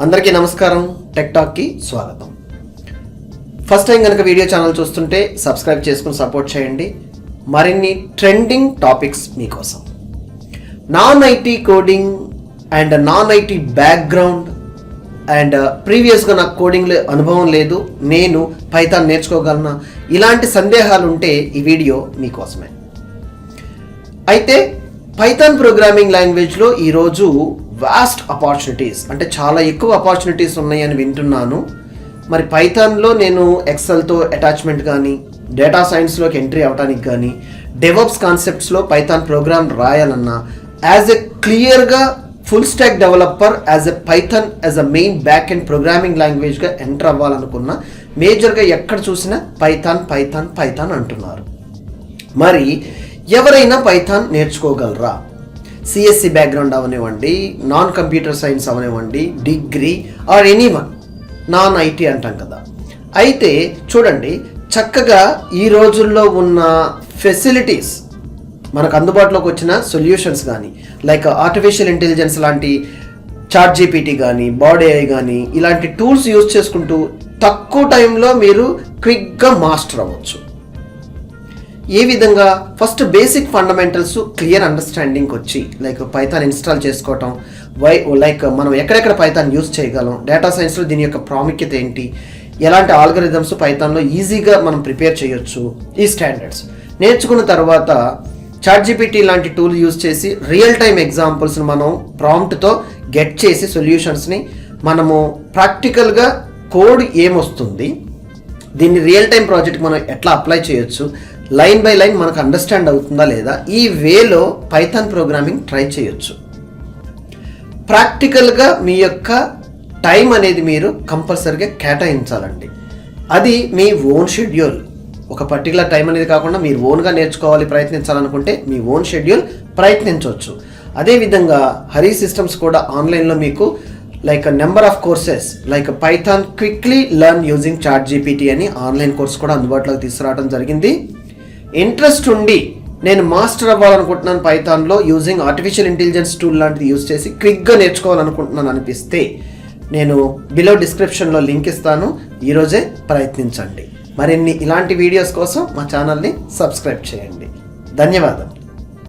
అందరికీ నమస్కారం. టెక్టాక్కి స్వాగతం. ఫస్ట్ టైం కనుక వీడియో ఛానల్ చూస్తుంటే సబ్స్క్రైబ్ చేసుకుని సపోర్ట్ చేయండి. మరిన్ని ట్రెండింగ్ టాపిక్స్ మీకోసం. Non IT coding and non IT background and ప్రీవియస్గా నాకు కోడింగ్లో అనుభవం లేదు, నేను పైథాన్ నేర్చుకోగలనా, ఇలాంటి సందేహాలు ఉంటే ఈ వీడియో మీకోసమే. అయితే పైథాన్ ప్రోగ్రామింగ్ లాంగ్వేజ్లో ఈరోజు వాస్ట్ ఆపర్చునిటీస్, అంటే చాలా ఎక్కువ ఆపర్చునిటీస్ ఉన్నాయని వింటున్నాను. మరి పైథాన్లో నేను ఎక్సెల్తో అటాచ్మెంట్ కానీ, డేటా సైన్స్లోకి ఎంట్రీ అవడానికి కానీ, డెవప్స్ కాన్సెప్ట్స్లో పైథాన్ ప్రోగ్రామ్ రాయాలన్నా, యాజ్ ఎ క్లియర్గా full stack developer, as a python as a main backend programming లాంగ్వేజ్గా ఎంటర్ అవ్వాలనుకున్నా మేజర్గా ఎక్కడ చూసినా పైథాన్ పైథాన్ పైథాన్ అంటున్నారు. మరి ఎవరైనా పైథాన్ నేర్చుకోగలరా? సిఎస్సి బ్యాక్గ్రౌండ్ అవనివ్వండి, నాన్ కంప్యూటర్ సైన్స్ అవనివ్వండి, degree or anyone, non IT అంటాం కదా. అయితే చూడండి, చక్కగా ఈ రోజుల్లో ఉన్న ఫెసిలిటీస్, మనకు అందుబాటులోకి వచ్చిన సొల్యూషన్స్ కానీ, లైక్ ఆర్టిఫిషియల్ ఇంటెలిజెన్స్ లాంటి ChatGPT కానీ, బాడ్ AI కానీ, ఇలాంటి టూల్స్ యూజ్ చేసుకుంటూ తక్కువ టైంలో మీరు క్విక్గా మాస్టర్ అవ్వచ్చు. ఏ విధంగా? ఫస్ట్ బేసిక్ ఫండమెంటల్స్ క్లియర్ అండర్స్టాండింగ్కి వచ్చి, లైక్ పైథాన్ ఇన్స్టాల్ చేసుకోవటం, లైక్ మనం ఎక్కడెక్కడ పైథాన్ యూజ్ చేయగలం, డేటా సైన్స్లో దీని యొక్క ప్రాముఖ్యత ఏంటి, ఎలాంటి ఆల్గరిథమ్స్ పైథాన్లో ఈజీగా మనం ప్రిపేర్ చేయొచ్చు, ఈ స్టాండర్డ్స్ నేర్చుకున్న తర్వాత ChatGPT లాంటి టూల్ యూజ్ చేసి రియల్ టైమ్ ఎగ్జాంపుల్స్ని మనం ప్రాంప్ట్తో గెట్ చేసి సొల్యూషన్స్ని మనము ప్రాక్టికల్గా కోడ్ ఏమొస్తుంది, దీన్ని రియల్ టైం ప్రాజెక్ట్ మనం ఎట్లా అప్లై చేయొచ్చు, లైన్ బై లైన్ మనకు అండర్స్టాండ్ అవుతుందా లేదా, ఈ వేలో పైథాన్ ప్రోగ్రామింగ్ ట్రై చేయొచ్చు. ప్రాక్టికల్గా మీ యొక్క టైం అనేది మీరు కంపల్సరీగా కేటాయించాలండి. అది మీ ఓన్ షెడ్యూల్. ఒక పర్టికులర్ టైం అనేది కాకుండా మీరు ఓన్గా నేర్చుకోవాలి, ప్రయత్నించాలనుకుంటే మీ ఓన్ షెడ్యూల్ ప్రయత్నించవచ్చు. అదేవిధంగా హరిసిస్టమ్స్ కూడా ఆన్లైన్లో మీకు like number of courses, like python quickly learn using ChatGPT అని ఆన్లైన్ కోర్స్ కూడా అందుబాటులోకి తీసుకురావడం జరిగింది. ఇంట్రెస్ట్ ఉండి నేను మాస్టర్ అవ్వాలనుకుంటున్నాను పైథాన్లో యూజింగ్ ఆర్టిఫిషియల్ ఇంటెలిజెన్స్ టూల్ లాంటిది యూజ్ చేసి క్విక్గా నేర్చుకోవాలనుకుంటున్నాను అనిపిస్తే నేను బిలో డిస్క్రిప్షన్లో లింక్ ఇస్తాను, ఈరోజే ప్రయత్నించండి. మరిన్ని ఇలాంటి వీడియోస్ కోసం మా ఛానల్ని సబ్స్క్రైబ్ చేయండి. ధన్యవాదాలు.